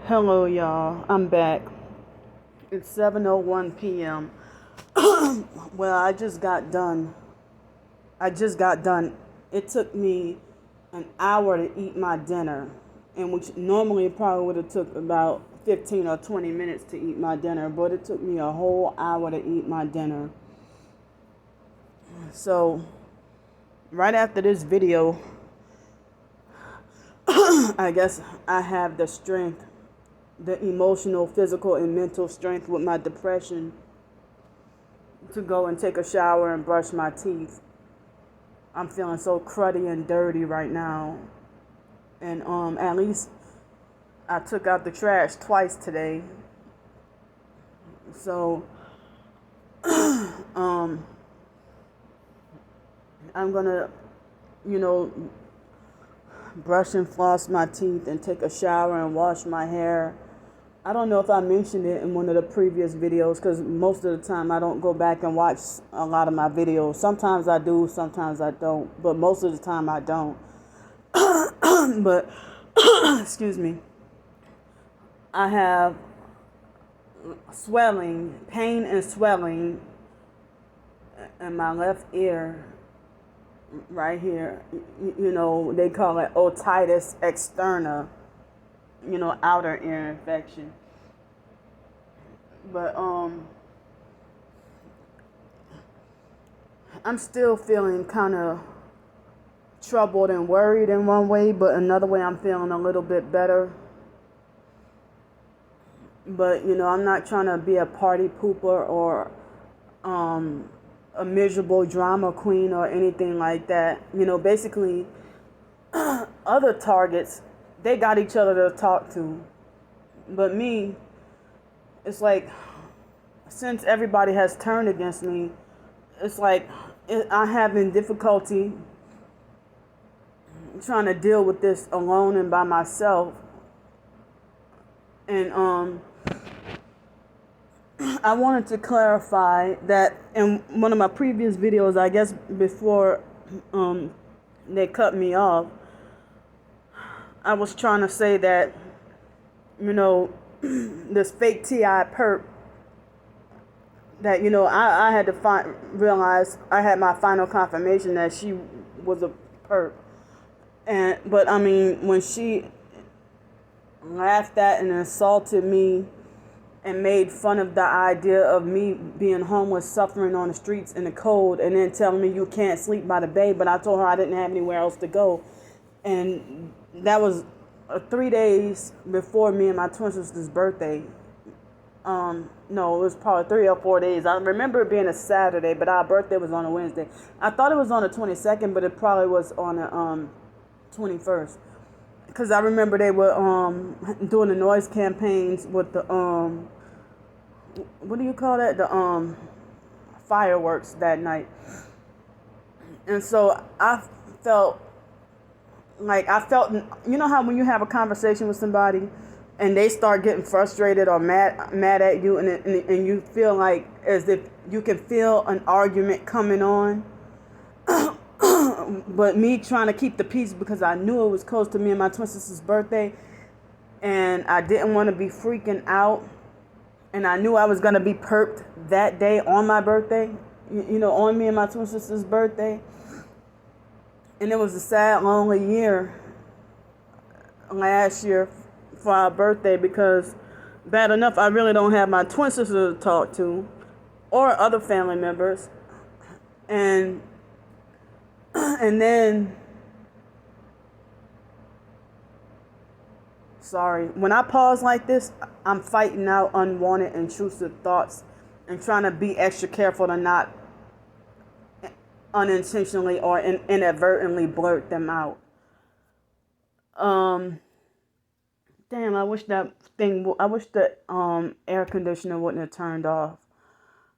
Hello, y'all. I'm back. It's 7:01 p.m. Well, I just got done. It took me an hour to eat my dinner, and which normally it probably would have took about 15 or 20 minutes to eat my dinner, but it took me a whole hour to eat my dinner. So, right after this video, I guess I have the strength, the emotional, physical, and mental strength with my depression to go and take a shower and brush my teeth. I'm feeling so cruddy and dirty right now. And at least I took out the trash twice today. So um I'm gonna, you know, brush and floss my teeth and take a shower and wash my hair. I don't know if I mentioned it in one of the previous videos because most of the time I don't go back and watch a lot of my videos. Sometimes I do, sometimes I don't, but most of the time I don't. But excuse me, I have swelling, pain and swelling in my left ear right here. You know, they call it otitis externa, outer ear infection. But I'm still feeling kind of troubled and worried in one way, but another way I'm feeling a little bit better. But I'm not trying to be a party pooper or a miserable drama queen or anything like that. Basically, other targets, they got each other to talk to. But me, it's like, since everybody has turned against me, it's like I'm having difficulty trying to deal with this alone and by myself. And I wanted to clarify that in one of my previous videos, I guess before they cut me off, I was trying to say that, this fake TI perp, that, I had to realize I had my final confirmation that she was a perp. But I mean, when she laughed at and insulted me and made fun of the idea of me being homeless, suffering on the streets in the cold, and then telling me you can't sleep by the bay, but I told her I didn't have anywhere else to go. And that was 3 days before me and my twin sister's birthday. No, it was probably 3 or 4 days. I remember it being a Saturday, but our birthday was on a Wednesday. I thought it was on the 22nd, but it probably was on the 21st. Because I remember they were doing the noise campaigns with the what do you call that? The fireworks that night. And so I felt, how when you have a conversation with somebody and they start getting frustrated or mad at you, and you feel like as if you can feel an argument coming on. But me trying to keep the peace because I knew it was close to me and my twin sister's birthday, and I didn't want to be freaking out, and I knew I was going to be perped that day on my birthday, on me and my twin sister's birthday. And it was a sad, lonely year last year for our birthday because, bad enough, I really don't have my twin sister to talk to or other family members. And then, sorry, when I pause like this, I'm fighting out unwanted, intrusive thoughts and trying to be extra careful to not unintentionally or inadvertently blurt them out. Damn, I wish the air conditioner wouldn't have turned off.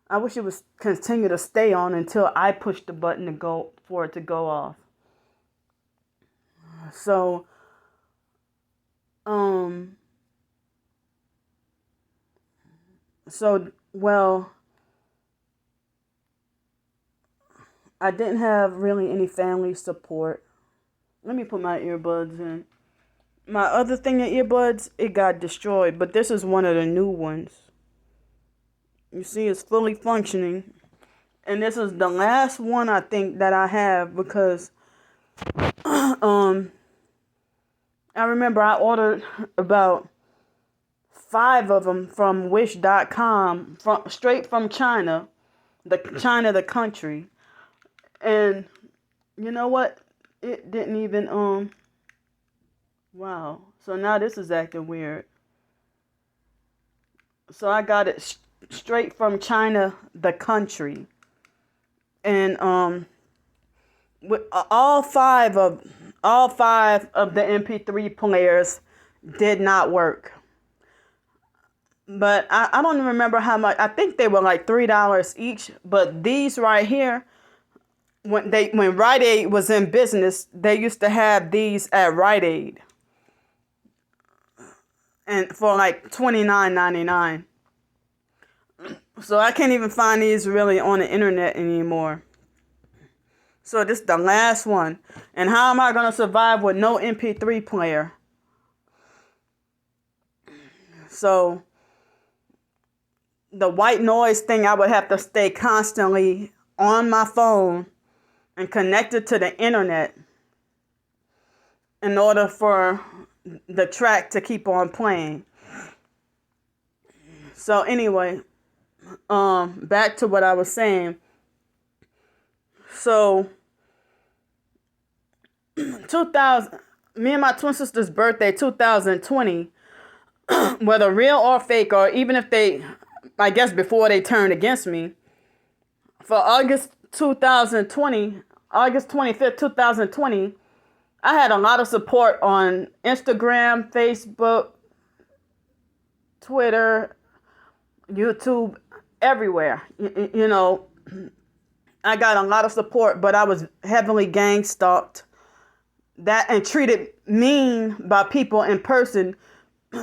I wish it would continue to stay on until I push the button for it to go off. So, well, I didn't have really any family support. Let me put my earbuds in. My other thing of earbuds, it got destroyed, but this is one of the new ones. You see, it's fully functioning. And this is the last one I think that I have because um I remember I ordered about 5 of them from wish.com from straight from China, the country. And you know what? It didn't even wow. So now this is acting weird. So I got it straight from China, the country. And with all five of the MP3 players did not work. But I don't remember how much. I think they were like $3 each. But these right here, when Rite Aid was in business, they used to have these at Rite Aid, and for like $29.99. So I can't even find these really on the internet anymore. So this is the last one. And how am I gonna survive with no MP3 player? So the white noise thing, I would have to stay constantly on my phone and connected to the internet in order for the track to keep on playing. So anyway, back to what I was saying. So 2000, me and my twin sister's birthday, 2020, whether real or fake, or even if they, I guess before they turned against me, for August 25th, 2020, I had a lot of support on Instagram, Facebook, Twitter, YouTube, everywhere. You know, I got a lot of support, but I was heavily gang stalked and treated mean by people in person,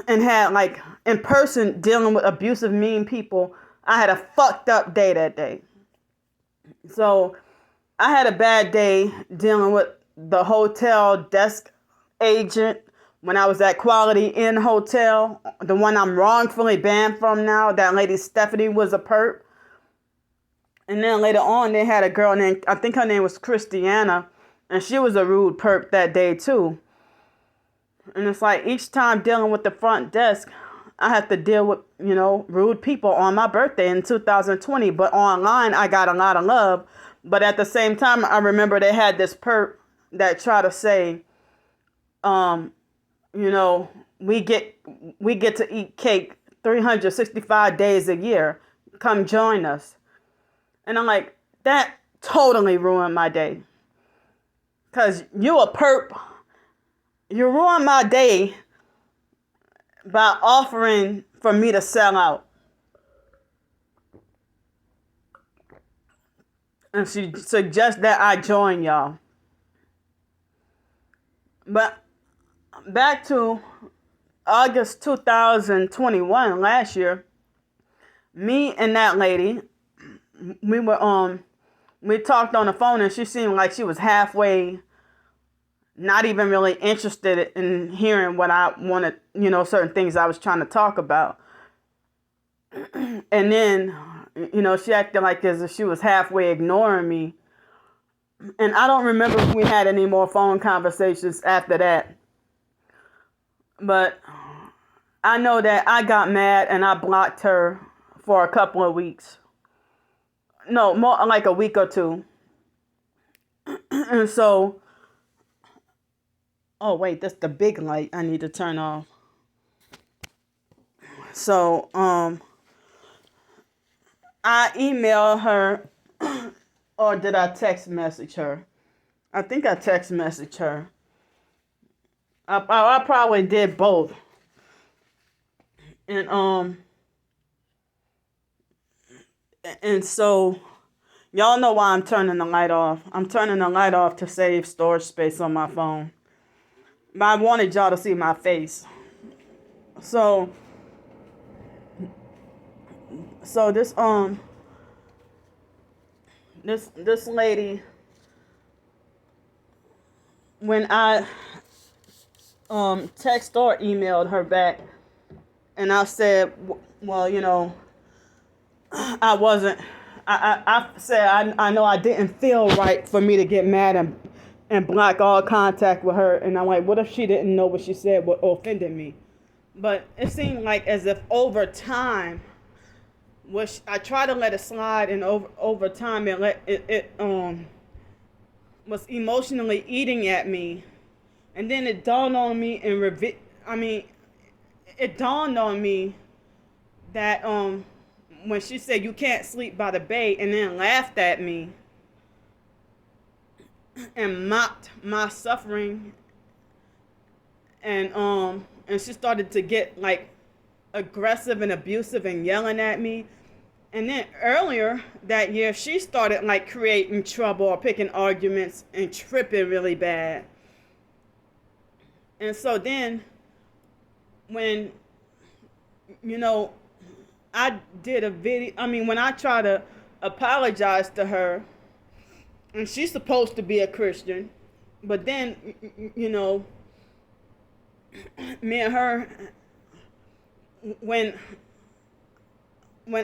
and had like in person dealing with abusive, mean people. I had a fucked up day that day. So I had a bad day dealing with the hotel desk agent when I was at Quality Inn Hotel, the one I'm wrongfully banned from now. That lady Stephanie was a perp. And then later on, they had a girl named, I think her name was Christiana, and she was a rude perp that day too. And it's like each time dealing with the front desk, I had to deal with, rude people on my birthday in 2020. But online, I got a lot of love. But at the same time, I remember they had this perp that tried to say, we get to eat cake 365 days a year. Come join us. And I'm like, that totally ruined my day. Because you a perp. You ruined my day by offering for me to sell out. And she suggests that I join y'all. But back to August 2021, last year, me and that lady, we talked on the phone, and she seemed like she was halfway not even really interested in hearing what I wanted, certain things I was trying to talk about. And then, she acted like as if she was halfway ignoring me. And I don't remember if we had any more phone conversations after that. But I know that I got mad and I blocked her for a couple of weeks. No, more like a week or two. And so, oh wait, that's the big light I need to turn off. So, I emailed her, or did I text message her? I think I text messaged her. I probably did both. And so, y'all know why I'm turning the light off. I'm turning the light off to save storage space on my phone. But I wanted y'all to see my face. So this lady, when I text or emailed her back, and I said, well, I wasn't. I said I know I didn't feel right for me to get mad and block all contact with her. And I'm like, what if she didn't know what she said what offended me? But it seemed like as if over time, which I tried to let it slide, and over time it was emotionally eating at me. And then it dawned on me it dawned on me that when she said you can't sleep by the bay, and then laughed at me and mocked my suffering, and she started to get like aggressive and abusive and yelling at me. And then earlier that year, she started like creating trouble or picking arguments and tripping really bad. And so then when, I did a video, when I try to apologize to her, and she's supposed to be a Christian, but then, me and her, when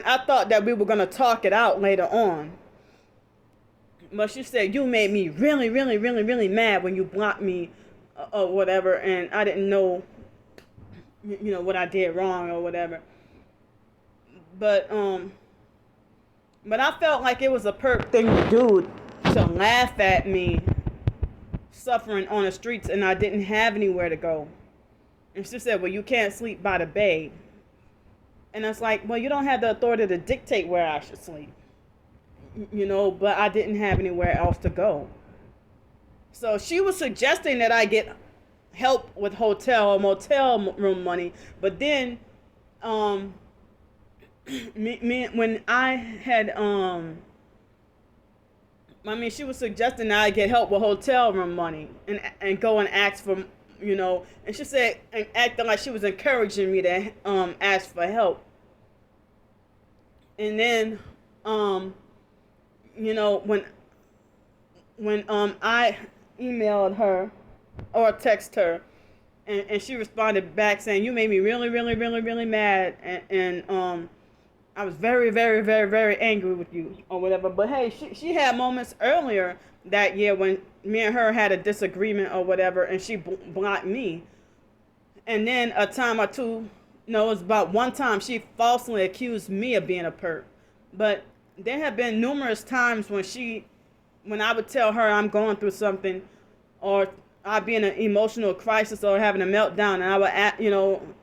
I thought that we were going to talk it out later on, but she said, you made me really, really, really, really mad when you blocked me or whatever, and I didn't know, what I did wrong or whatever. But I felt like it was a perp thing to do, to laugh at me suffering on the streets, and I didn't have anywhere to go. And she said, well, you can't sleep by the bay. And I was like, well, you don't have the authority to dictate where I should sleep. But I didn't have anywhere else to go. So she was suggesting that I get help with hotel or motel room money. But then, when I had, she was suggesting that I get help with hotel room money and go and ask for, and she said, and acting like she was encouraging me to ask for help. And then, when I emailed her or text her, and she responded back saying, you made me really, really, really, really mad, and I was very, very, very, very angry with you or whatever. But hey, she had moments earlier that year when me and her had a disagreement or whatever, and she blocked me. And then a time or two, it was about one time she falsely accused me of being a perp. But there have been numerous times when I would tell her I'm going through something, or I'd be in an emotional crisis or having a meltdown, and I would,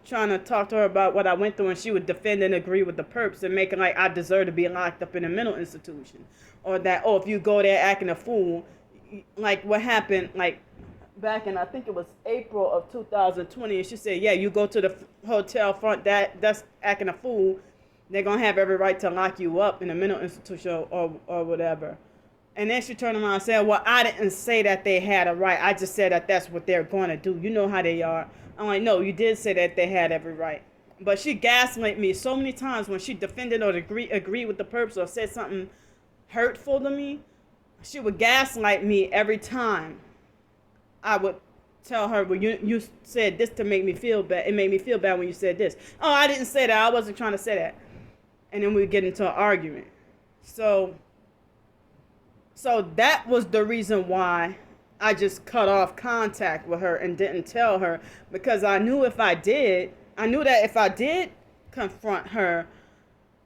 trying to talk to her about what I went through, and she would defend and agree with the perps and make it like I deserve to be locked up in a mental institution, or that, if you go there acting a fool, like what happened, like back in, I think it was April of 2020, and she said, yeah, you go to the hotel front that's acting a fool, they're going to have every right to lock you up in a mental institution or whatever. And then she turned around and said, well, I didn't say that they had a right. I just said that that's what they're going to do. You know how they are. I'm like, no, you did say that they had every right. But she gaslit me so many times when she defended or agreed with the perps or said something hurtful to me. She would gaslight me every time. I would tell her, well, you said this to make me feel bad. It made me feel bad when you said this. Oh, I didn't say that. I wasn't trying to say that. And then we would get into an argument. So that was the reason why I just cut off contact with her and didn't tell her, because I knew that if I did confront her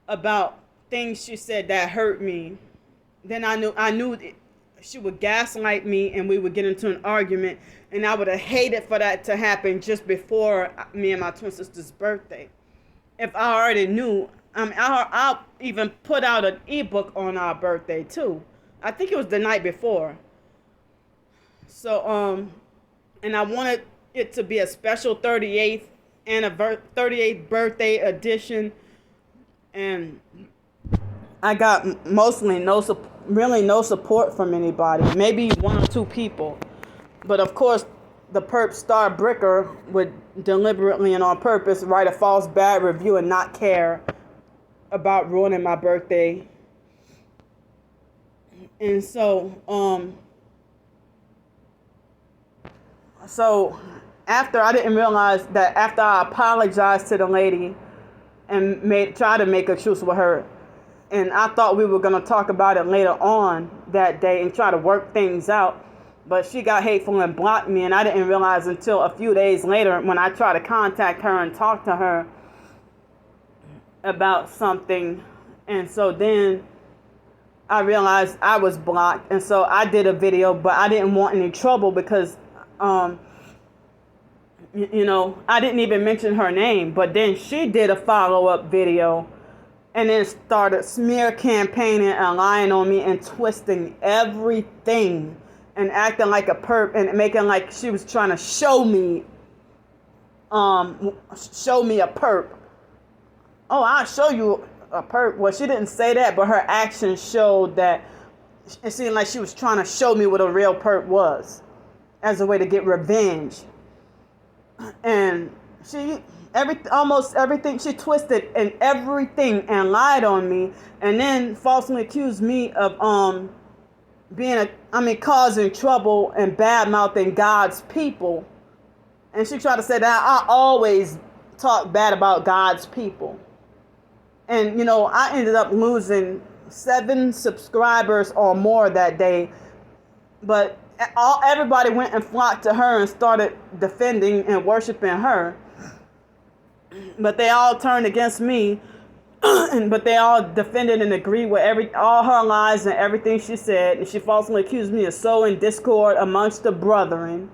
about things she said that hurt me, then I knew she would gaslight me and we would get into an argument, and I would have hated for that to happen just before me and my twin sister's birthday. If I already knew, I'll even put out an ebook on our birthday too. I think it was the night before. So, and I wanted it to be a special 38th birthday edition. And I got mostly no support from anybody. Maybe one or two people. But of course, the perp star bricker would deliberately and on purpose write a false bad review and not care about ruining my birthday. And so I didn't realize that after I apologized to the lady and tried to make a truce with her, and I thought we were going to talk about it later on that day and try to work things out, but she got hateful and blocked me, and I didn't realize until a few days later when I tried to contact her and talk to her about something. And so then I realized I was blocked, and so I did a video, but I didn't want any trouble because I didn't even mention her name. But then she did a follow-up video and then started smear campaigning and lying on me and twisting everything and acting like a perp and making like she was trying to show me a perp. Oh, I'll show you a perp. Well, she didn't say that, but her actions showed that it seemed like she was trying to show me what a real perp was as a way to get revenge. And almost everything, she twisted and everything and lied on me, and then falsely accused me of causing trouble and bad-mouthing God's people. And she tried to say that I always talk bad about God's people. And, I ended up losing 7 subscribers or more that day. But everybody went and flocked to her and started defending and worshiping her. But they all turned against me. But they all defended and agreed with all her lies and everything she said. And she falsely accused me of sowing discord amongst the brethren.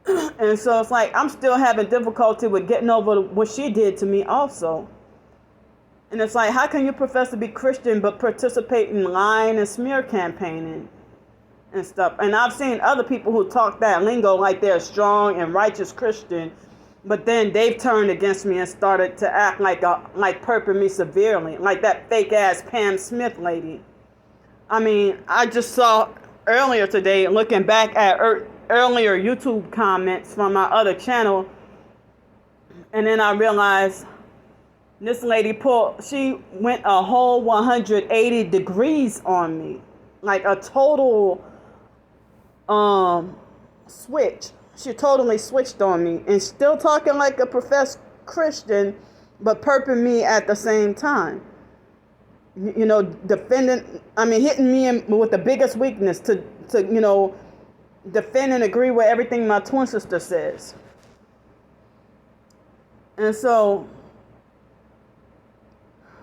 And so it's like I'm still having difficulty with getting over what she did to me also. And it's like, how can you profess to be Christian but participate in lying and smear campaigning and stuff? And I've seen other people who talk that lingo like they're strong and righteous Christian, but then they've turned against me and started to act like perping me severely, like that fake ass Pam Smith lady. I mean, I just saw earlier today, looking back at earlier YouTube comments from my other channel, and then I realized this lady she went a whole 180 degrees on me, like a total switch. She totally switched on me and still talking like a professed Christian, but perping me at the same time. Hitting me with the biggest weakness to defend and agree with everything my twin sister says. And so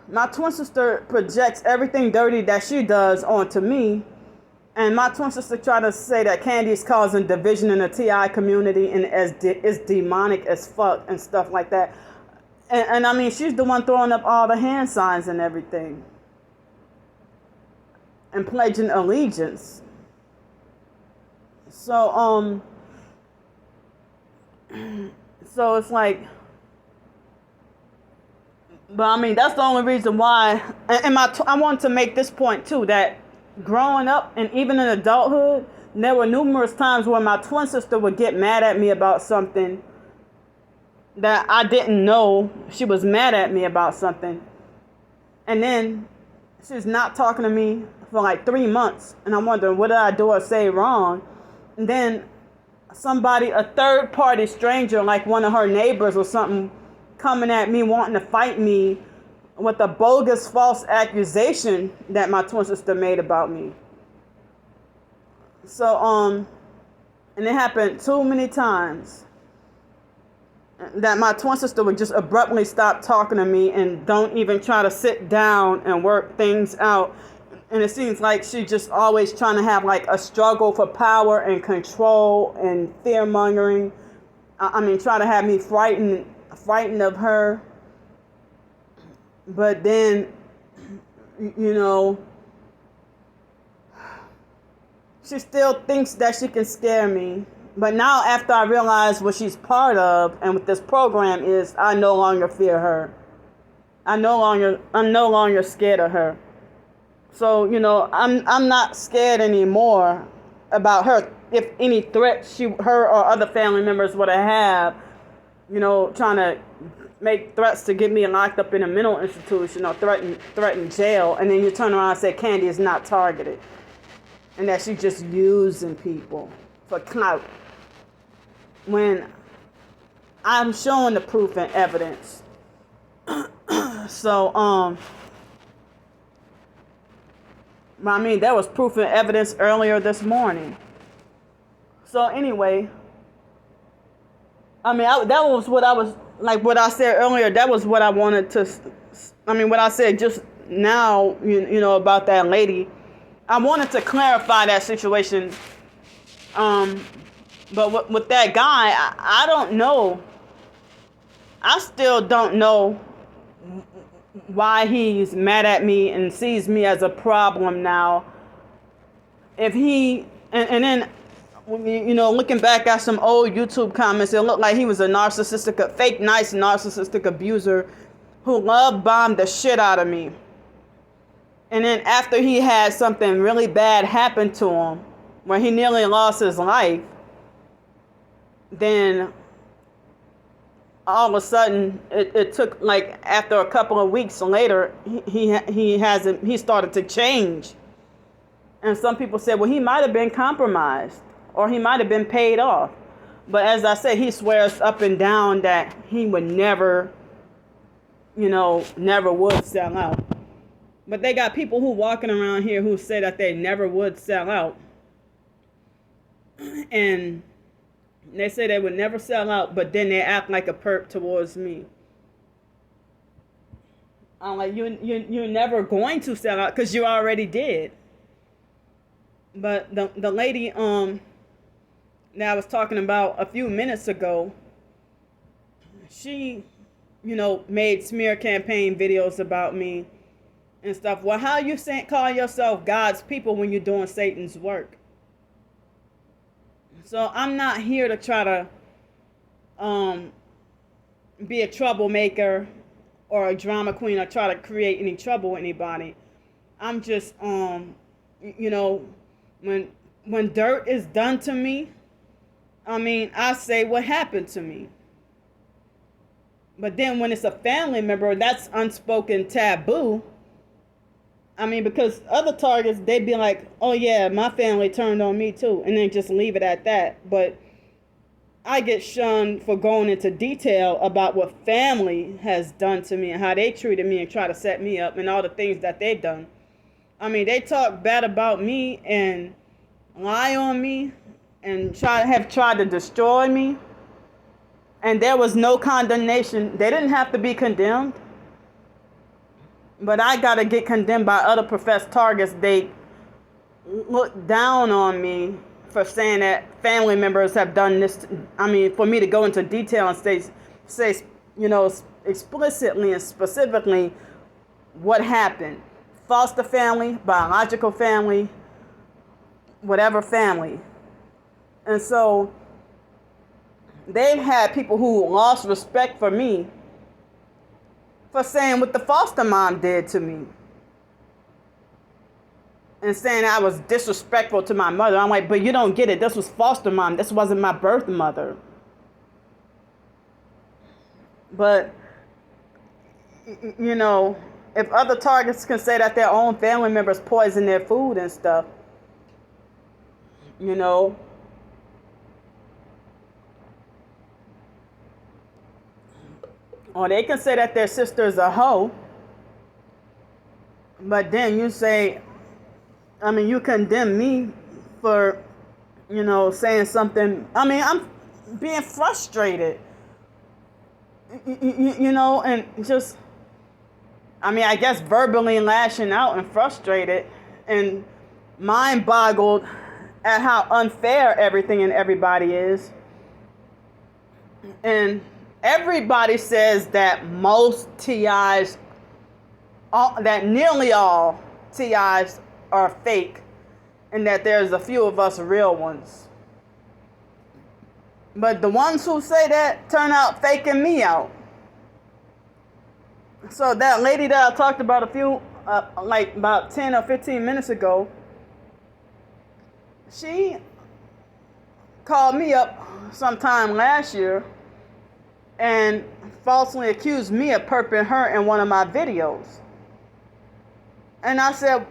my twin sister projects everything dirty that she does onto me. And my twin sister tried to say that Candy is causing division in the TI community and is demonic as fuck and stuff like that. And I mean, she's the one throwing up all the hand signs and everything. And pledging allegiance. So it's like, but I mean, that's the only reason why. And I want to make this point too, that growing up and even in adulthood, there were numerous times where my twin sister would get mad at me about something that I didn't know she was mad at me about something. And then she's not talking to me for like 3 months. And I'm wondering, what did I do or say wrong? And then a third party stranger, like one of her neighbors or something, coming at me wanting to fight me with a bogus false accusation that my twin sister made about me. So, and it happened too many times that my twin sister would just abruptly stop talking to me and don't even try to sit down and work things out. And it seems like she's just always trying to have like a struggle for power and control and fear mongering. Try to have me frightened of her. But then, she still thinks that she can scare me. But now, after I realize what she's part of and what this program is, I no longer fear her. I'm no longer scared of her. So, I'm not scared anymore about her. If any threats her or other family members would have, trying to make threats to get me locked up in a mental institution or threaten jail, and then you turn around and say Candy is not targeted and that she's just using people for clout. When I'm showing the proof and evidence. So, I mean, there was proof and evidence earlier this morning. So anyway, I mean, that was what I was, like what I said earlier, that was what I wanted to, I mean, what I said just now, you know, about that lady. I wanted to clarify that situation. But with that guy, I don't know. I still don't know why he's mad at me and sees me as a problem now. If he, and then, you know, looking back at some old YouTube comments, it looked like he was a narcissistic, fake nice narcissistic abuser who love bombed the shit out of me. And then after he had something really bad happen to him, where he nearly lost his life, then all of a sudden it took, like, after a couple of weeks later, he started to change. And some people said, well, he might have been compromised or he might have been paid off. But as I said, he swears up and down that he would never, you know, never would sell out. But they got people who walking around here who say that they never would sell out. And they say they would never sell out, but then they act like a perp towards me. I'm like, you're never going to sell out because you already did. But the lady that I was talking about a few minutes ago, she, you know, made smear campaign videos about me and stuff. Well, how you call yourself God's people when you're doing Satan's work? So I'm not here to try to be a troublemaker or a drama queen or try to create any trouble with anybody. I'm just, you know, when dirt is done to me, I mean, I say what happened to me. But then when it's a family member, that's unspoken taboo. I mean, because other targets, they'd be like, oh yeah, my family turned on me too, and then just leave it at that. But I get shunned for going into detail about what family has done to me and how they treated me and try to set me up and all the things that they've done. I mean, they talk bad about me and lie on me and have tried to destroy me. And there was no condemnation. They didn't have to be condemned. But I got to get condemned by other professed targets. They look down on me for saying that family members have done this. I mean, for me to go into detail and say, you know, explicitly and specifically what happened. Foster family, biological family, whatever family. And so they've had people who lost respect for me for saying what the foster mom did to me. And saying I was disrespectful to my mother. I'm like, but you don't get it. This was foster mom. This wasn't my birth mother. But, you know, if other targets can say that their own family members poison their food and stuff, you know, or they can say that their sister's a hoe, but then you say, I mean, you condemn me for, you know, saying something. I mean, I'm being frustrated, you know, and just, I mean, I guess verbally lashing out and frustrated and mind boggled at how unfair everything and everybody is. And everybody says that most TIs, that nearly all TIs are fake, and that there's a few of us real ones. But the ones who say that turn out faking me out. So that lady that I talked about like about 10 or 15 minutes ago, she called me up sometime last year and falsely accused me of perping her in one of my videos. And I said,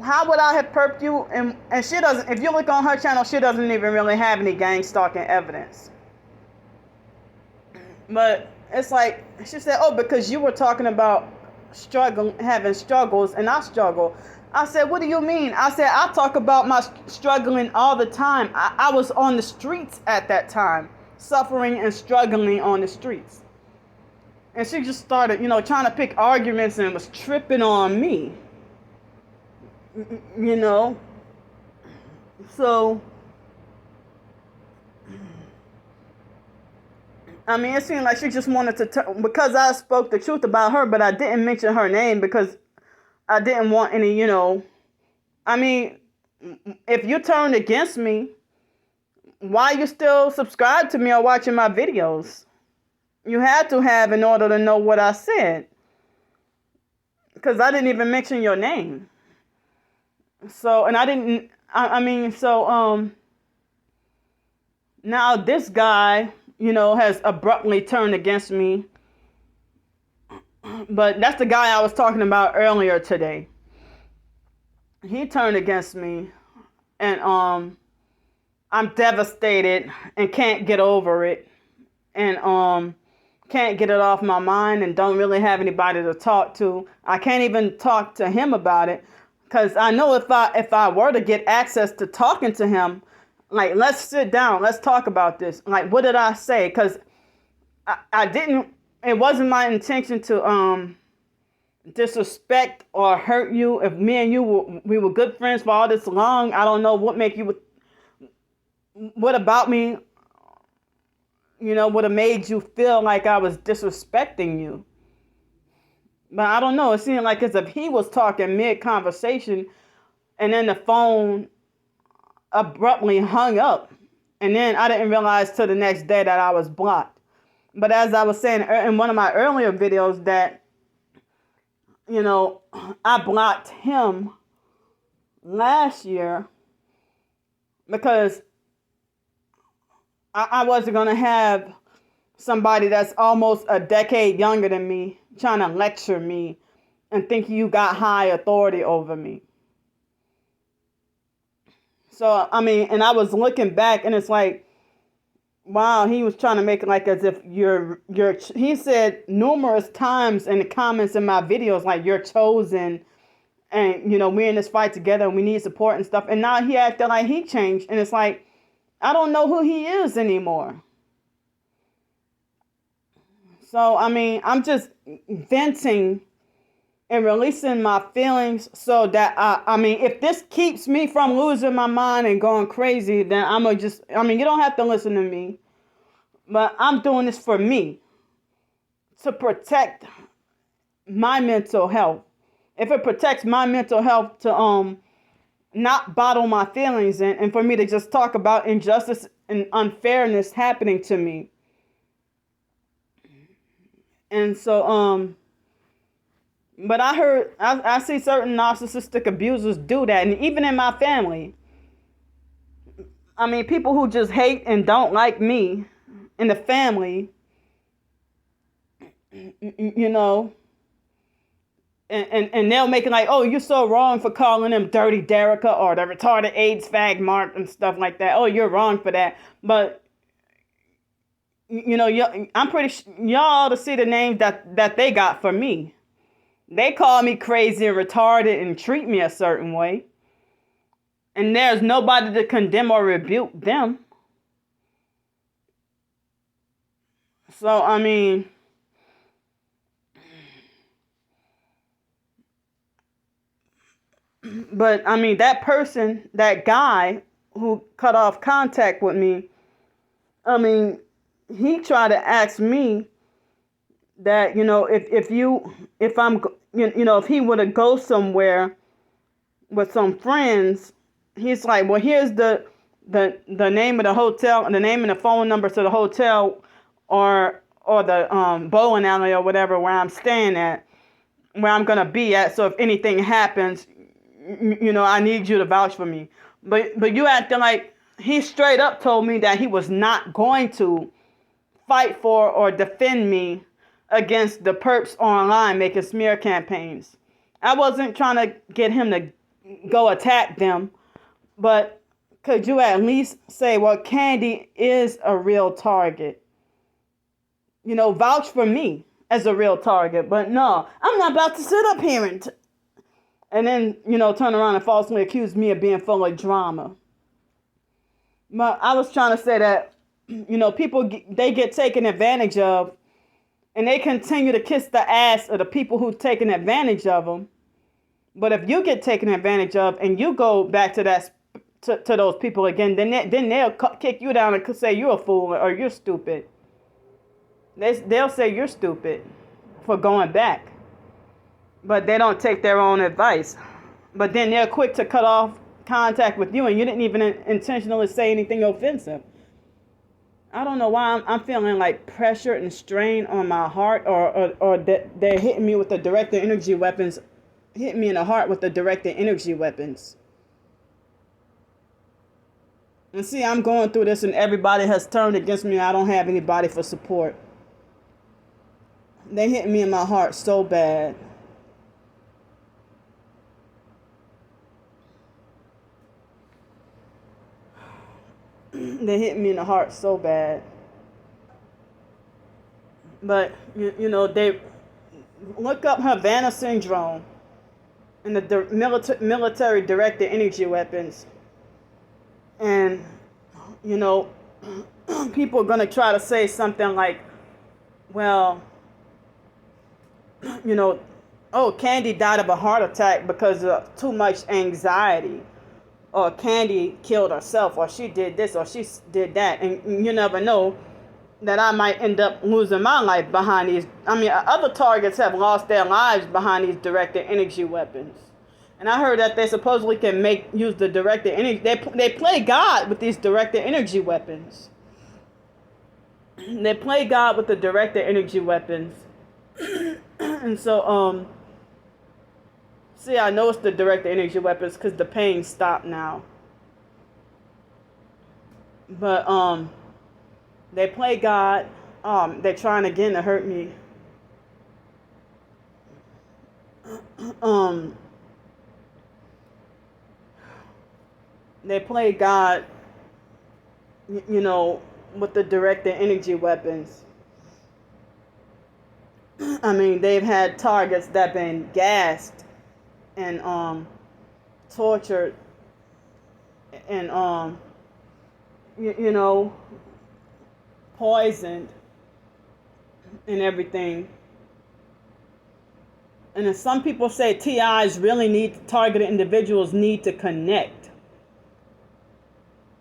how would I have perped you? And she doesn't, if you look on her channel, she doesn't even really have any gang stalking evidence. But it's like, she said, oh, because you were talking about having struggles, and I struggle. I said, what do you mean? I said, I talk about my struggling all the time. I was on the streets at that time, suffering and struggling on the streets. And she just started, trying to pick arguments and was tripping on me. You know? So, I mean, it seemed like she just wanted to, because I spoke the truth about her, but I didn't mention her name because I didn't want any, I mean, if you turned against me, why you still subscribe to me or watching my videos? You had to have in order to know what I said. Because I didn't even mention your name. So, and I didn't, now this guy, has abruptly turned against me. But that's the guy I was talking about earlier today. He turned against me, and I'm devastated and can't get over it, and can't get it off my mind, and don't really have anybody to talk to. I can't even talk to him about it, because I know if I were to get access to talking to him, like, let's sit down, let's talk about this. Like, what did I say? Because I didn't. It wasn't my intention to disrespect or hurt you. If me and you we were good friends for all this long, I don't know what make you. What about me, would have made you feel like I was disrespecting you? But I don't know. It seemed like as if he was talking mid-conversation, and then the phone abruptly hung up. And then I didn't realize till the next day that I was blocked. But as I was saying in one of my earlier videos that, I blocked him last year because I wasn't going to have somebody that's almost a decade younger than me trying to lecture me and think you got high authority over me. So, I mean, and I was looking back, and it's like, wow, he was trying to make it like as if he said numerous times in the comments in my videos, like, you're chosen, and, we're in this fight together, and we need support and stuff. And now he acted like he changed, and it's like, I don't know who he is anymore. So, I mean, I'm just venting and releasing my feelings so that, if this keeps me from losing my mind and going crazy, then I'm going to you don't have to listen to me, but I'm doing this for me, to protect my mental health. If it protects my mental health to not bottle my feelings and for me to just talk about injustice and unfairness happening to me. And so, but I see certain narcissistic abusers do that. And even in my family, I mean, people who just hate and don't like me in the family, and they'll make it like, oh, you're so wrong for calling him Dirty Derica or the retarded AIDS fag Mark and stuff like that. Oh, you're wrong for that. But, I'm pretty sure y'all ought to see the names that they got for me. They call me crazy and retarded and treat me a certain way. And there's nobody to condemn or rebuke them. So, I mean, but I mean, that person, that guy who cut off contact with me, I mean, he tried to ask me that, if he were to go somewhere with some friends, he's like, well, here's the name of the hotel and the name and the phone number to the hotel or the bowling alley or whatever where I'm staying at, where I'm gonna be at. So if anything happens, I need you to vouch for me. But you acting like he straight up told me that he was not going to fight for or defend me against the perps online making smear campaigns. I wasn't trying to get him to go attack them, but could you at least say, well, Candy is a real target? vouch for me as a real target. But no, I'm not about to sit up here and then, turn around and falsely accuse me of being full of drama. But I was trying to say that, people, they get taken advantage of, and they continue to kiss the ass of the people who've taken advantage of them. But if you get taken advantage of and you go back to those people again, then they'll kick you down and say you're a fool or you're stupid. They'll say you're stupid for going back. But they don't take their own advice. But then they're quick to cut off contact with you, and you didn't even intentionally say anything offensive. I don't know why I'm feeling like pressure and strain on my heart, or that they're hitting me with the directed energy weapons, hitting me in the heart with the directed energy weapons. And see, I'm going through this, and everybody has turned against me. I don't have anybody for support. They hit me in my heart so bad. They hit me in the heart so bad. But, they look up Havana Syndrome and the military directed energy weapons. And, people are going to try to say something like, well, Candy died of a heart attack because of too much anxiety. Or Candy killed herself, or she did this, or she did that. And you never know that I might end up losing my life behind these. Other targets have lost their lives behind these directed energy weapons. And I heard that they supposedly can use the directed energy. They play God with these directed energy weapons. They play God with the directed energy weapons. And so, see, I know it's the directed energy weapons because the pain stopped now. But, they play God. They're trying again to hurt me. They play God, with the directed energy weapons. They've had targets that have been gassed and tortured and poisoned and everything. And then some people say TIs targeted individuals need to connect.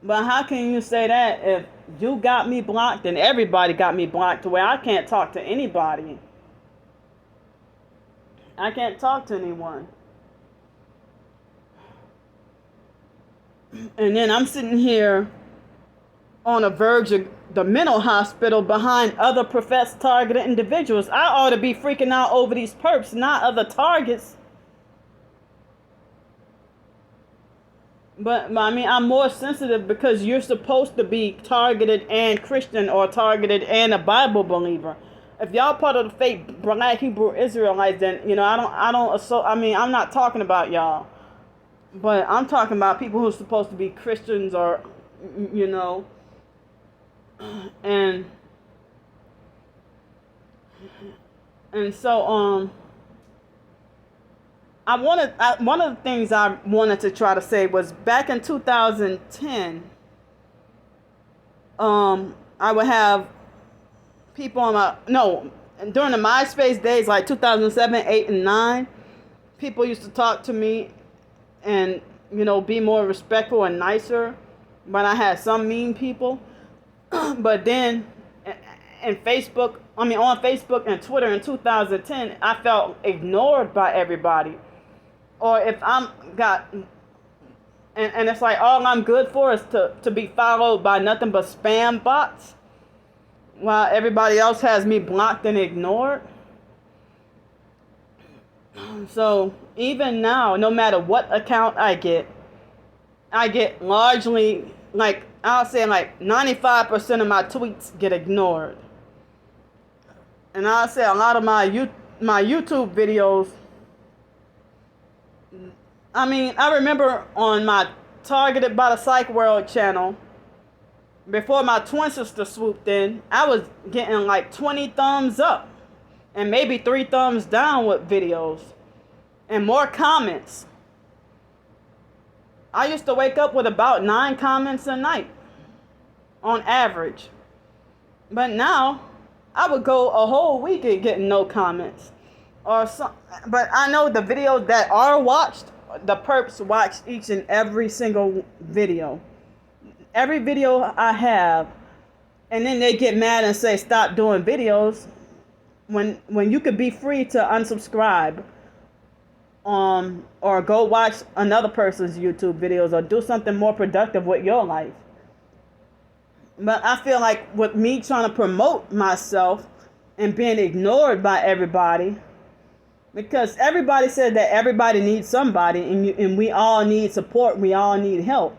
But how can you say that if you got me blocked and everybody got me blocked to where I can't talk to anybody? I can't talk to anyone. And then I'm sitting here on the verge of the mental hospital behind other professed targeted individuals. I ought to be freaking out over these perps, not other targets. But I'm more sensitive because you're supposed to be targeted and Christian or targeted and a Bible believer. If y'all part of the fake Black Hebrew Israelites, then I'm not talking about y'all. But I'm talking about people who are supposed to be Christians or and so one of the things I wanted to try to say was back in 2010, I would have people during the MySpace days, like 2007, 8, and 9, people used to talk to me and, be more respectful and nicer, but I had some mean people. But then on Facebook and Twitter in 2010, I felt ignored by everybody. Or if and it's like all I'm good for is to be followed by nothing but spam bots, while everybody else has me blocked and ignored. So even now, no matter what account I get largely, I'll say 95% of my tweets get ignored. And I'll say a lot of my YouTube videos, I remember on my Targeted by the Psych World channel, before my twin sister swooped in, I was getting like 20 thumbs up and maybe 3 thumbs down with videos and more comments. I used to wake up with about 9 comments a night on average. But now I would go a whole week and getting no comments. But I know the videos that are watched, the perps watch each and every single video. Every video I have, and then they get mad and say stop doing videos when you could be free to unsubscribe or go watch another person's YouTube videos or do something more productive with your life. But I feel like with me trying to promote myself and being ignored by everybody, because everybody said that everybody needs somebody, and we all need support, we all need help.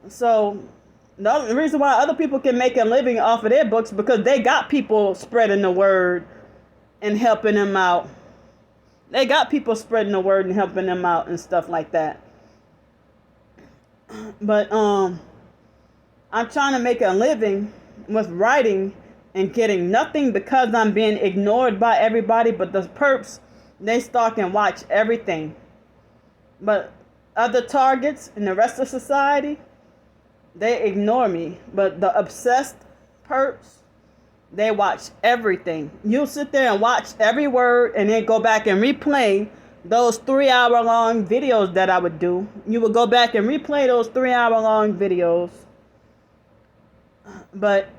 So the reason why other people can make a living off of their books, because they got people spreading the word and helping them out. They got people spreading the word and helping them out and stuff like that. But I'm trying to make a living with writing and getting nothing because I'm being ignored by everybody. But the perps, they stalk and watch everything. But other targets in the rest of society, they ignore me. But the obsessed perps, they watch everything. You'll sit there and watch every word and then go back and replay those 3-hour-long videos that I would do. You would go back and replay those 3-hour-long videos. But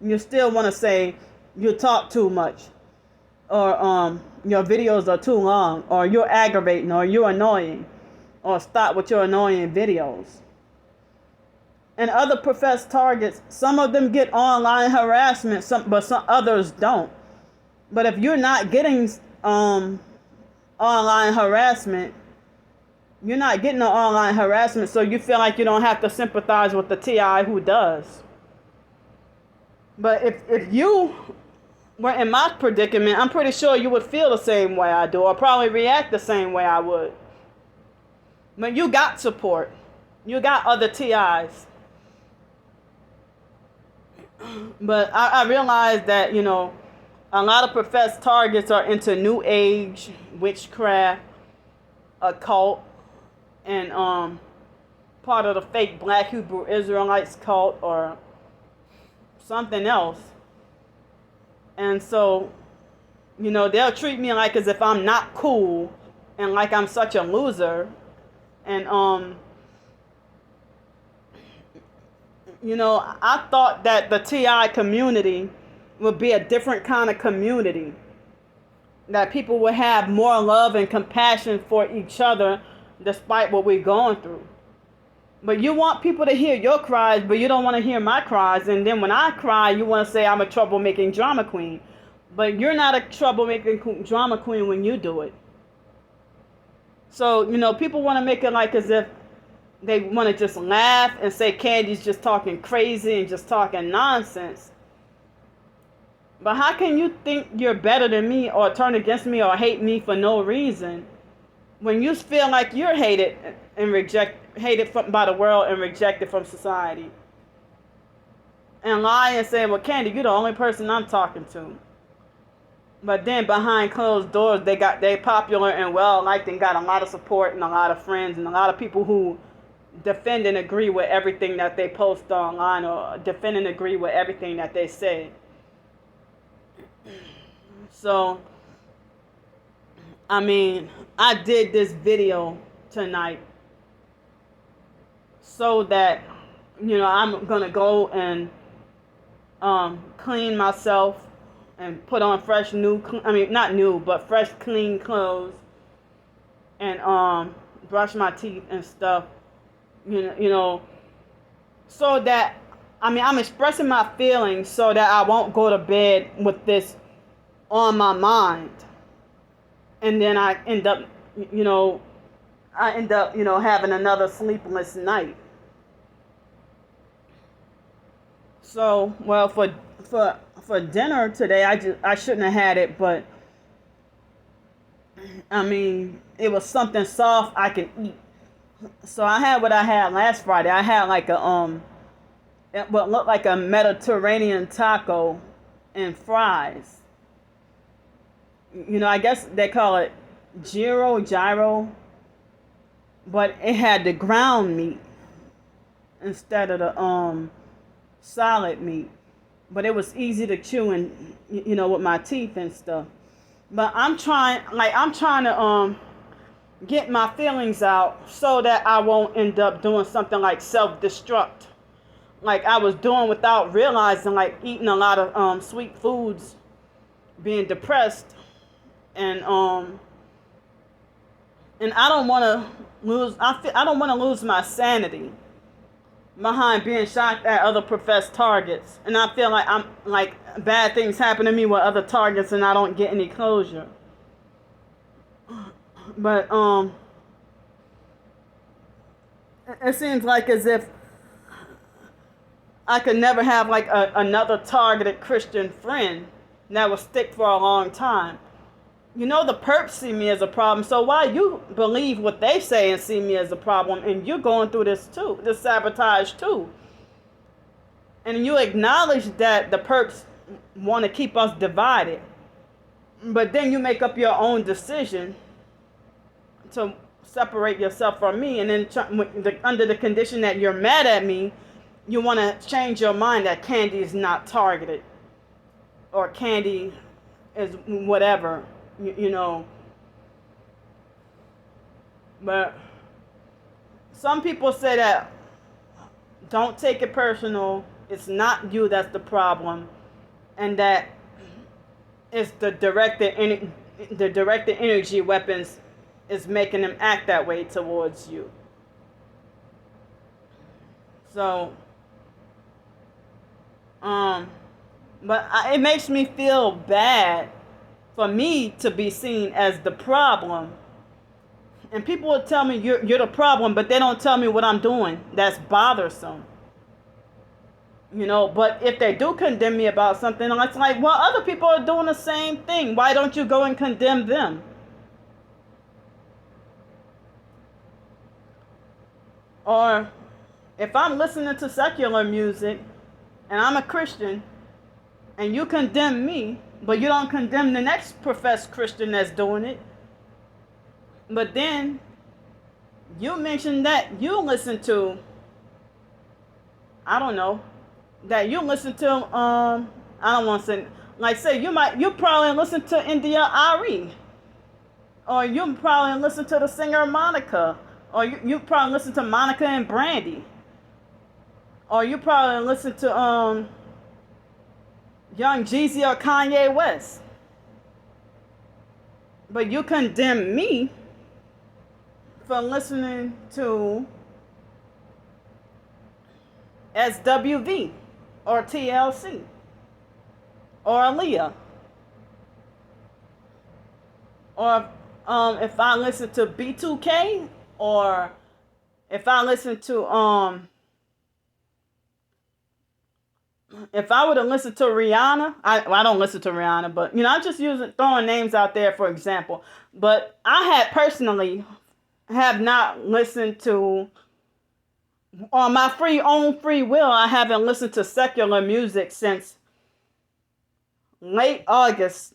you still want to say you talk too much, or your videos are too long, or you're aggravating, or you're annoying, or stop with your annoying videos. And other professed targets, some of them get online harassment, but some others don't. But if you're not getting online harassment, you're not getting the online harassment, so you feel like you don't have to sympathize with the TI who does. But if you were in my predicament, I'm pretty sure you would feel the same way I do, or probably react the same way I would. But you got support. You got other TIs. But I realized that, a lot of professed targets are into New Age, witchcraft, occult, and part of the fake Black Hebrew Israelites cult or something else. And so, they'll treat me like as if I'm not cool and like I'm such a loser. And I thought that the TI community would be a different kind of community. That people would have more love and compassion for each other despite what we're going through. But you want people to hear your cries, but you don't want to hear my cries. And then when I cry, you want to say I'm a troublemaking drama queen. But you're not a troublemaking drama queen when you do it. So, people want to make it like as if they want to just laugh and say Candy's just talking crazy and just talking nonsense. But how can you think you're better than me or turn against me or hate me for no reason when you feel like you're hated and hated by the world and rejected from society? And lie and say, well, Candy, you're the only person I'm talking to. But then behind closed doors, they popular and well-liked and got a lot of support and a lot of friends and a lot of people who defend and agree with everything that they post online or defend and agree with everything that they say. So, I did this video tonight so that, I'm going to go and clean myself and put on fresh clean clothes and brush my teeth and stuff, so that, I'm expressing my feelings so that I won't go to bed with this on my mind. And then I end up, having another sleepless night. So, well, for dinner today, I shouldn't have had it, but it was something soft I could eat. So I had what I had last Friday. I had like a what looked like a Mediterranean taco and fries. I guess they call it gyro, but it had the ground meat instead of the solid meat. But it was easy to chew and with my teeth and stuff. But I'm trying to get my feelings out so that I won't end up doing something like self-destruct, like I was doing without realizing, like eating a lot of sweet foods, being depressed, and I don't want to lose. I don't want to lose my sanity behind being shocked at other professed targets, and I feel like I'm like bad things happen to me with other targets, and I don't get any closure. But it seems like as if I could never have like another targeted Christian friend that will stick for a long time. The perps see me as a problem, so why you believe what they say and see me as a problem, and you're going through this too, this sabotage too. And you acknowledge that the perps want to keep us divided, but then you make up your own decision to separate yourself from me, and then under the condition that you're mad at me, you want to change your mind that Candy is not targeted, or Candy is whatever. But some people say that don't take it personal, it's not you that's the problem, and that it's the directed energy weapons is making them act that way towards you. So but it makes me feel bad for me to be seen as the problem. And people will tell me you're the problem, but they don't tell me what I'm doing that's bothersome. But if they do condemn me about something, it's like, well, other people are doing the same thing. Why don't you go and condemn them? Or if I'm listening to secular music and I'm a Christian and you condemn me, but you don't condemn the next professed Christian that's doing it. But then you mentioned that you listen to, I don't know, that you listen to, I don't want to say, like say you probably listen to India Ari. Or you probably listen to the singer Monica. Or you probably listen to Monica and Brandy. Or you probably listen to Young Jeezy or Kanye West. But you condemn me for listening to SWV or TLC or Aaliyah. Or if I listen to B2K, or if I listen to if I were to listen to Rihanna, I don't listen to Rihanna, but I'm just throwing names out there for example. But I personally have not listened to, on my own free will, I haven't listened to secular music since late August.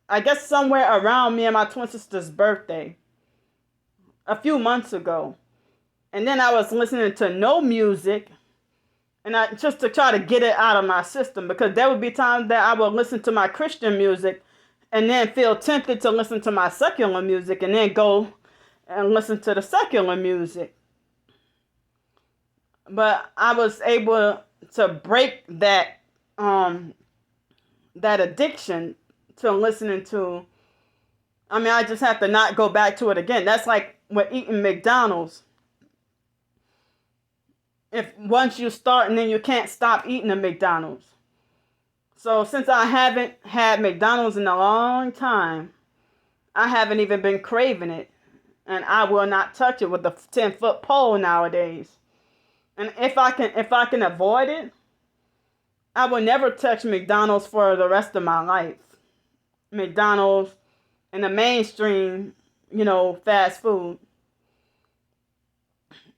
I guess somewhere around me and my twin sister's birthday, a few months ago. And then I was listening to no music, and just to try to get it out of my system, because there would be times that I would listen to my Christian music and then feel tempted to listen to my secular music and then go and listen to the secular music. But I was able to break that addiction to listening to, I just have to not go back to it again. That's like with eating McDonald's. If once you start and then you can't stop eating a McDonald's. So since I haven't had McDonald's in a long time, I haven't even been craving it. And I will not touch it with a 10-foot pole nowadays. And if I can avoid it, I will never touch McDonald's for the rest of my life. McDonald's and the mainstream, fast food.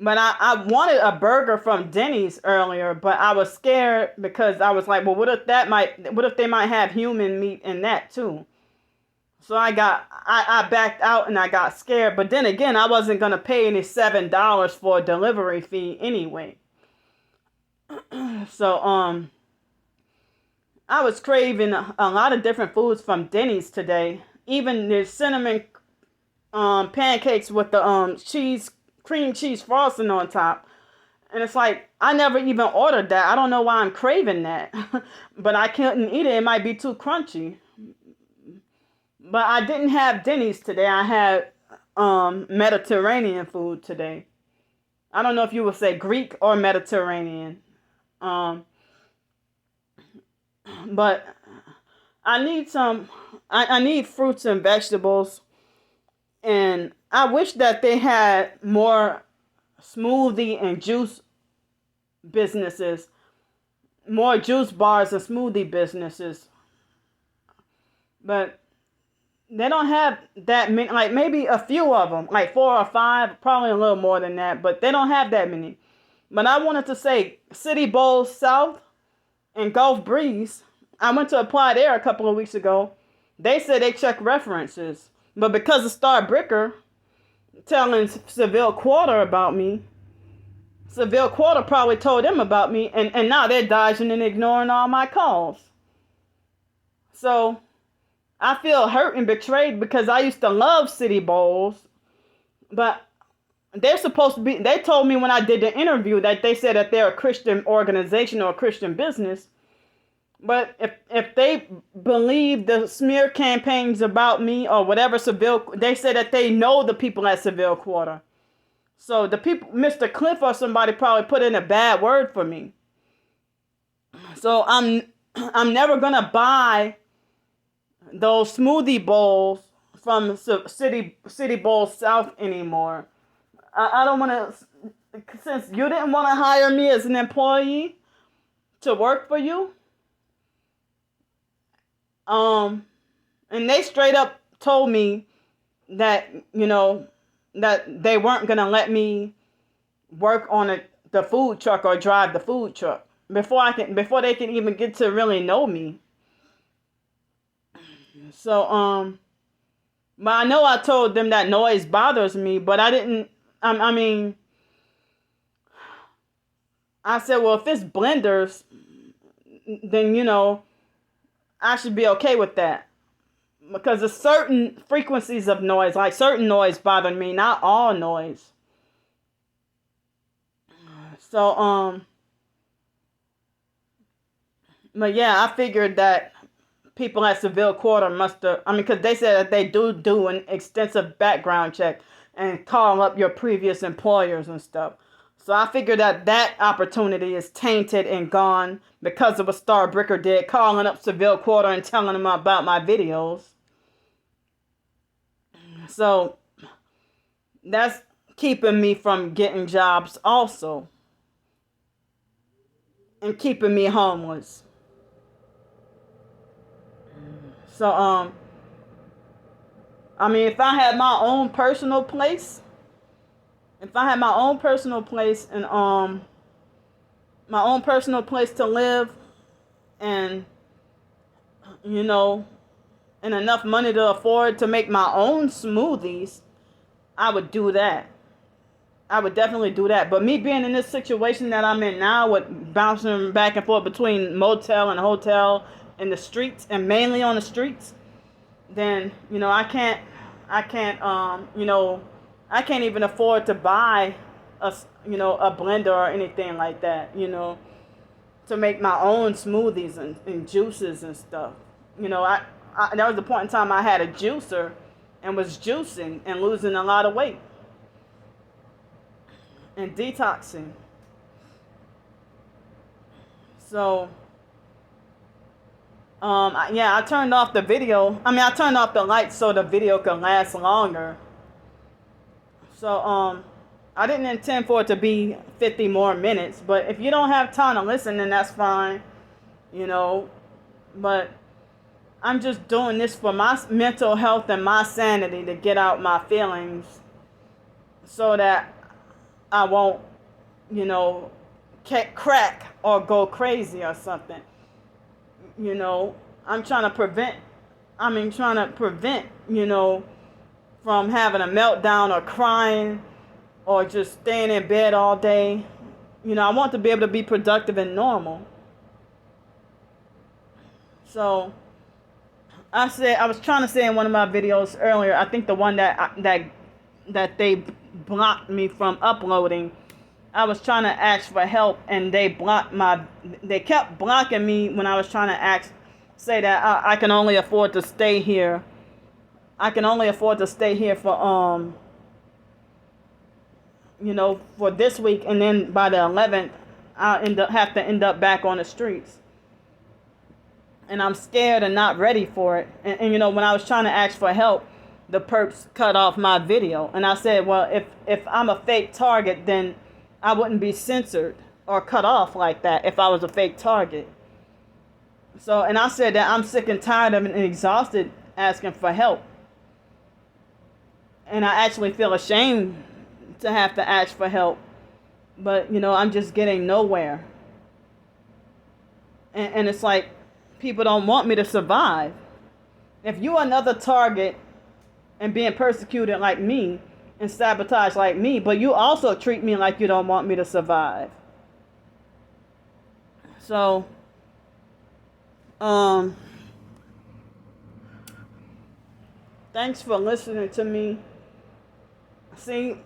But I wanted a burger from Denny's earlier, but I was scared because I was like, well, what if they might have human meat in that too? So I backed out and I got scared. But then again, I wasn't gonna pay any $7 for a delivery fee anyway. So I was craving a lot of different foods from Denny's today. Even the cinnamon pancakes with the cream cheese frosting on top. And it's like, I never even ordered that. I don't know why I'm craving that. But I couldn't eat it. It might be too crunchy. But I didn't have Denny's today. I had Mediterranean food today. I don't know if you would say Greek or Mediterranean. But I need fruits and vegetables. And I wish that they had more smoothie and juice businesses, more juice bars and smoothie businesses. But they don't have that many, like maybe a few of them, like 4 or 5, probably a little more than that, but they don't have that many. But I wanted to say City Bowl South and Gulf Breeze. I went to apply there a couple of weeks ago. They said they check references. But because of Star Bricker telling Seville Quarter about me, Seville Quarter probably told them about me, and now they're dodging and ignoring all my calls. So I feel hurt and betrayed because I used to love City Bowls, but they're supposed to be, they told me when I did the interview that they said that they're a Christian organization or a Christian business. But if they believe the smear campaigns about me or whatever Seville, they said that they know the people at Seville Quarter. So the people, Mr. Cliff or somebody probably put in a bad word for me. So I'm never gonna buy those smoothie bowls from City Bowl South anymore. I don't want to, since you didn't want to hire me as an employee to work for you. And they straight up told me that, that they weren't going to let me work on the food truck or drive the food truck before they can even get to really know me. So, but I know I told them that noise bothers me, but I didn't, I said, well, if it's blenders, then, I should be okay with that. Because there's certain frequencies of noise, like certain noise bother me, not all noise. So, but yeah, I figured that people at Seville Quarter must have, because they said that they do an extensive background check and call up your previous employers and stuff. So I figured that opportunity is tainted and gone because of what Star Bricker did, calling up Seville Quarter and telling them about my videos. So that's keeping me from getting jobs also. And keeping me homeless. So, if I had my own personal place, and my own personal place to live, and, and enough money to afford to make my own smoothies, I would do that. I would definitely do that. But me being in this situation that I'm in now with bouncing back and forth between motel and hotel in the streets, and mainly on the streets, then, I can't even afford to buy a blender or anything like that, to make my own smoothies and juices and stuff. There was a point in time I had a juicer and was juicing and losing a lot of weight and detoxing. So, I turned off the video. I turned off the lights so the video could last longer. So, I didn't intend for it to be 50 more minutes, but if you don't have time to listen, then that's fine, but I'm just doing this for my mental health and my sanity, to get out my feelings so that I won't, you know, crack or go crazy or something. You know, I'm trying to prevent, you know, from having a meltdown or crying or just staying in bed all day. You know, I want to be able to be productive and normal. So I was trying to say in one of my videos earlier, I think the one that they blocked me from uploading, I was trying to ask for help and they kept blocking me when I was trying to say that I can only afford to stay here. I can only afford to stay here for, you know, for this week, and then by the 11th, I'll have to end up back on the streets. And I'm scared and not ready for it. And you know, when I was trying to ask for help, the perps cut off my video. And I said, well, if I'm a fake target, then I wouldn't be censored or cut off like that if I was a fake target. So, and I said that I'm sick and tired of and exhausted asking for help. And I actually feel ashamed to have to ask for help. But, you know, I'm just getting nowhere. And it's like, people don't want me to survive. If you're another target and being persecuted like me and sabotaged like me, but you also treat me like you don't want me to survive. So, thanks for listening to me. See,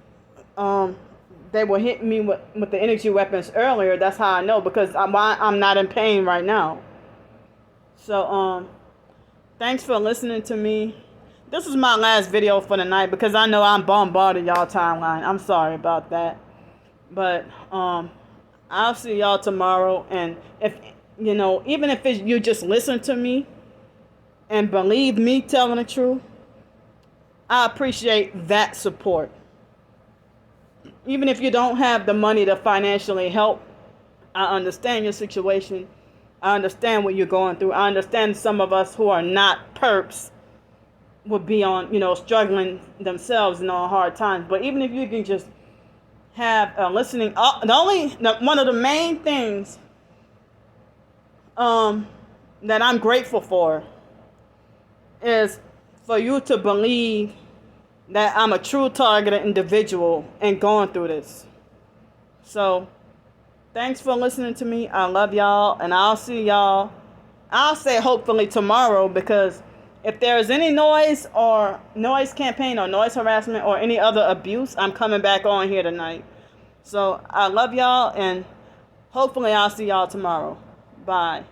they were hitting me with the energy weapons earlier. That's how I know, because I'm not in pain right now. So, thanks for listening to me. This is my last video for the night because I know I'm bombarding y'all timeline. I'm sorry about that. But, I'll see y'all tomorrow. And if, you know, even if you just listen to me and believe me telling the truth, I appreciate that support. Even if you don't have the money to financially help, I understand your situation. I understand what you're going through. I understand some of us who are not perps would be on, you know, struggling themselves in all hard times. But even if you can just have a listening, one of the main things that I'm grateful for is for you to believe that I'm a true targeted individual and going through this. So, thanks for listening to me. I love y'all, and I'll see y'all. I'll say hopefully tomorrow, because if there is any noise campaign or noise harassment or any other abuse, I'm coming back on here tonight. So I love y'all, and hopefully I'll see y'all tomorrow. Bye.